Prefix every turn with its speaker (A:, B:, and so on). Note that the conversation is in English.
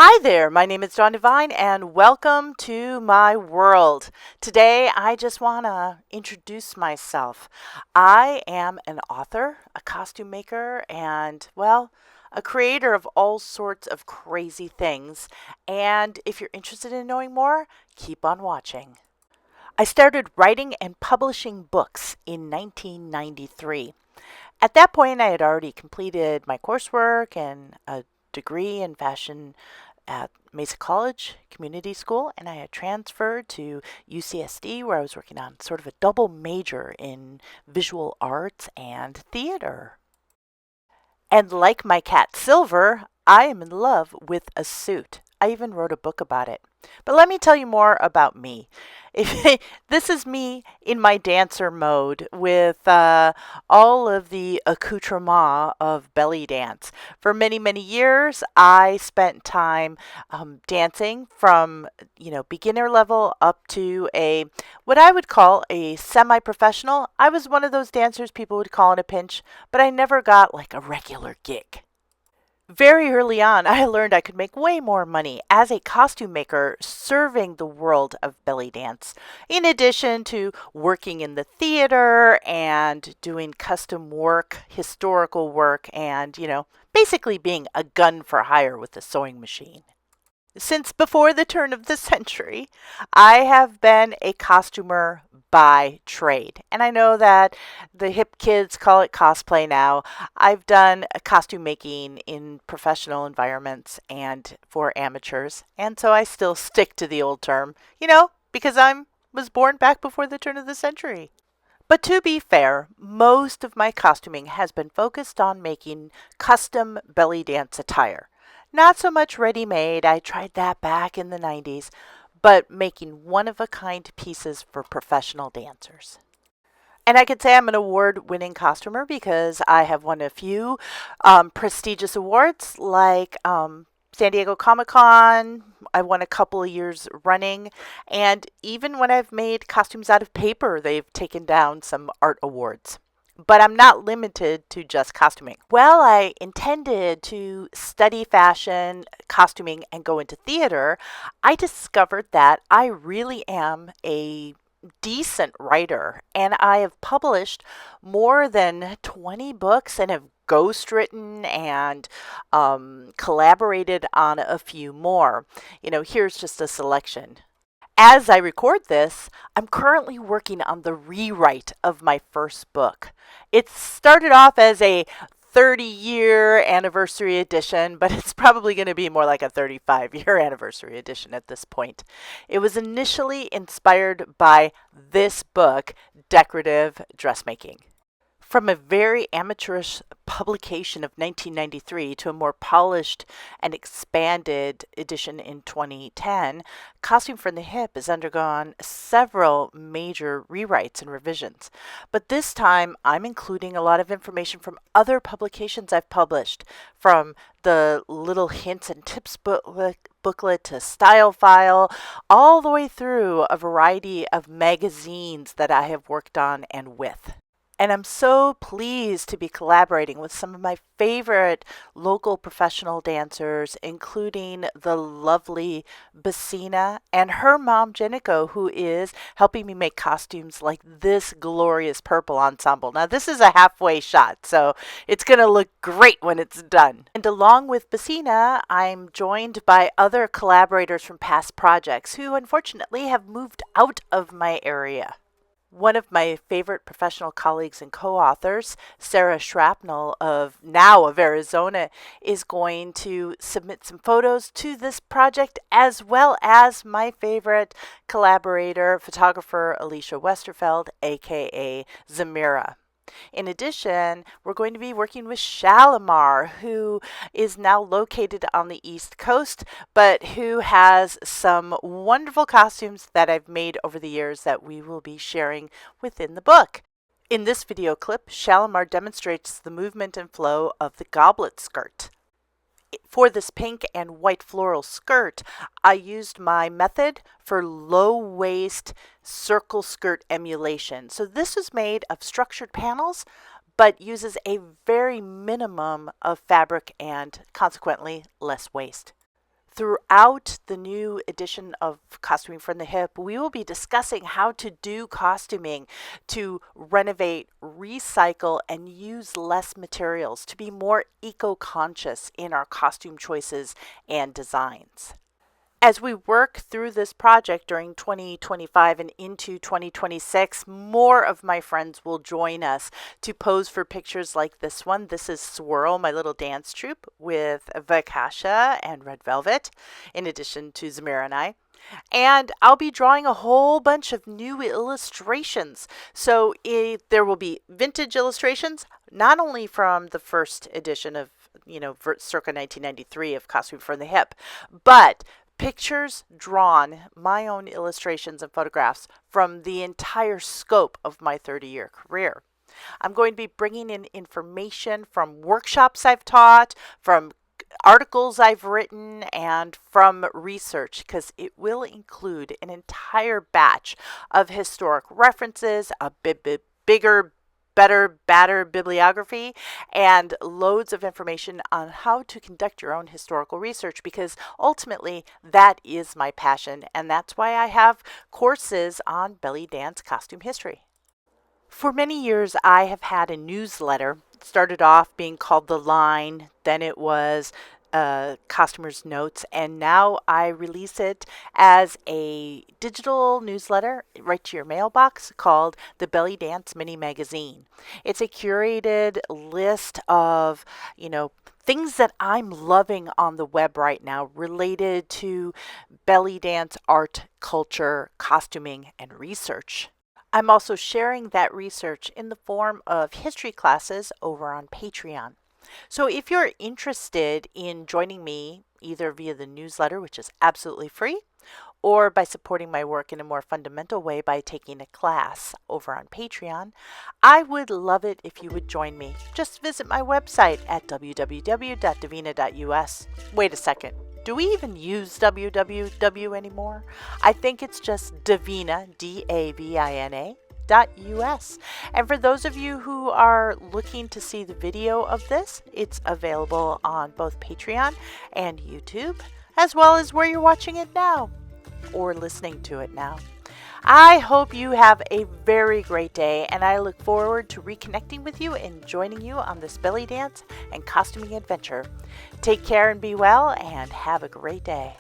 A: Hi there, my name is Devine and welcome to my world. Today I just want to introduce myself. I am an author, a costume maker, and well, a creator of all sorts of crazy things. And if you're interested in knowing more, keep on watching. I started writing and publishing books in 1993. At that point, I had already completed my coursework and a degree in fashion at Mesa College Community School, and I had transferred to UCSD where I was working on sort of a double major in visual arts and theater. And like my cat Silver, I am in love with a suit. I even wrote a book about it. But let me tell you more about me. This is me in my dancer mode with all of the accoutrement of belly dance. For many, many years, I spent time dancing from beginner level up to a what I would call a semi-professional. I was one of those dancers people would call in a pinch, but I never got like a regular gig. Very early on, I learned I could make way more money as a costume maker serving the world of belly dance, in addition to working in the theater and doing custom work, historical work, and, basically being a gun for hire with a sewing machine. Since before the turn of the century, I have been a costumer by trade. And I know that the hip kids call it cosplay now. I've done costume making in professional environments and for amateurs. And so I still stick to the old term, because I was born back before the turn of the century. But to be fair, most of my costuming has been focused on making custom belly dance attire. Not so much ready made, I tried that back in the 90s, but making one of a kind pieces for professional dancers. And I could say I'm an award winning costumer because I have won a few prestigious awards like San Diego Comic Con. I won a couple of years running. And even when I've made costumes out of paper, they've taken down some art awards. But I'm not limited to just costuming. Well, I intended to study fashion, costuming, and go into theater. I discovered that I really am a decent writer, and I have published more than 20 books and have ghostwritten and collaborated on a few more. Here's just a selection. As I record this, I'm currently working on the rewrite of my first book. It started off as a 30-year anniversary edition, but it's probably going to be more like a 35-year anniversary edition at this point. It was initially inspired by this book, Decorative Dressmaking. From a very amateurish publication of 1993 to a more polished and expanded edition in 2010, Costume from the Hip has undergone several major rewrites and revisions. But this time, I'm including a lot of information from other publications I've published, from the Little Hints and Tips booklet to Style File, all the way through a variety of magazines that I have worked on and with. And I'm so pleased to be collaborating with some of my favorite local professional dancers, including the lovely Basina and her mom, Jenico, who is helping me make costumes like this glorious purple ensemble. Now, this is a halfway shot, so it's going to look great when it's done. And along with Basina, I'm joined by other collaborators from past projects who unfortunately have moved out of my area. One of my favorite professional colleagues and co-authors, Sarah Shrapnel of Arizona, is going to submit some photos to this project, as well as my favorite collaborator, photographer Alicia Westerfeld, aka Zamira. In addition, we're going to be working with Shalimar, who is now located on the East Coast, but who has some wonderful costumes that I've made over the years that we will be sharing within the book. In this video clip, Shalimar demonstrates the movement and flow of the goblet skirt. For this pink and white floral skirt, I used my method for low waist circle skirt emulation. So this is made of structured panels, but uses a very minimum of fabric and consequently less waste. Throughout the new edition of Costuming from the Hip, we will be discussing how to do costuming to renovate, recycle, and use less materials to be more eco-conscious in our costume choices and designs. As we work through this project during 2025 and into 2026, more of my friends will join us to pose for pictures like this one. This is Swirl, my little dance troupe, with Vakasha and Red Velvet, in addition to Zamira and I. And I'll be drawing a whole bunch of new illustrations. So there will be vintage illustrations, not only from the first edition of, circa 1993 of Costume from the Hip, but pictures drawn, my own illustrations and photographs from the entire scope of my 30-year career. I'm going to be bringing in information from workshops I've taught, from articles I've written, and from research, because it will include an entire batch of historic references, a bigger, better, badder bibliography, and loads of information on how to conduct your own historical research, because ultimately that is my passion, and that's why I have courses on belly dance costume history. For many years, I have had a newsletter. It started off being called The Line, then it was Customer's Notes, and now I release it as a digital newsletter right to your mailbox called the Belly Dance Mini Magazine. It's a curated list of, things that I'm loving on the web right now related to belly dance art, culture, costuming, and research. I'm also sharing that research in the form of history classes over on Patreon. So if you're interested in joining me either via the newsletter, which is absolutely free, or by supporting my work in a more fundamental way by taking a class over on Patreon, I would love it if you would join me. Just visit my website at www.davina.us. Wait a second. Do we even use www anymore? I think it's just Davina, Davina, .us. And for those of you who are looking to see the video of this, it's available on both Patreon and YouTube, as well as where you're watching it now or listening to it now. I hope you have a very great day, and I look forward to reconnecting with you and joining you on this belly dance and costuming adventure. Take care and be well, and have a great day.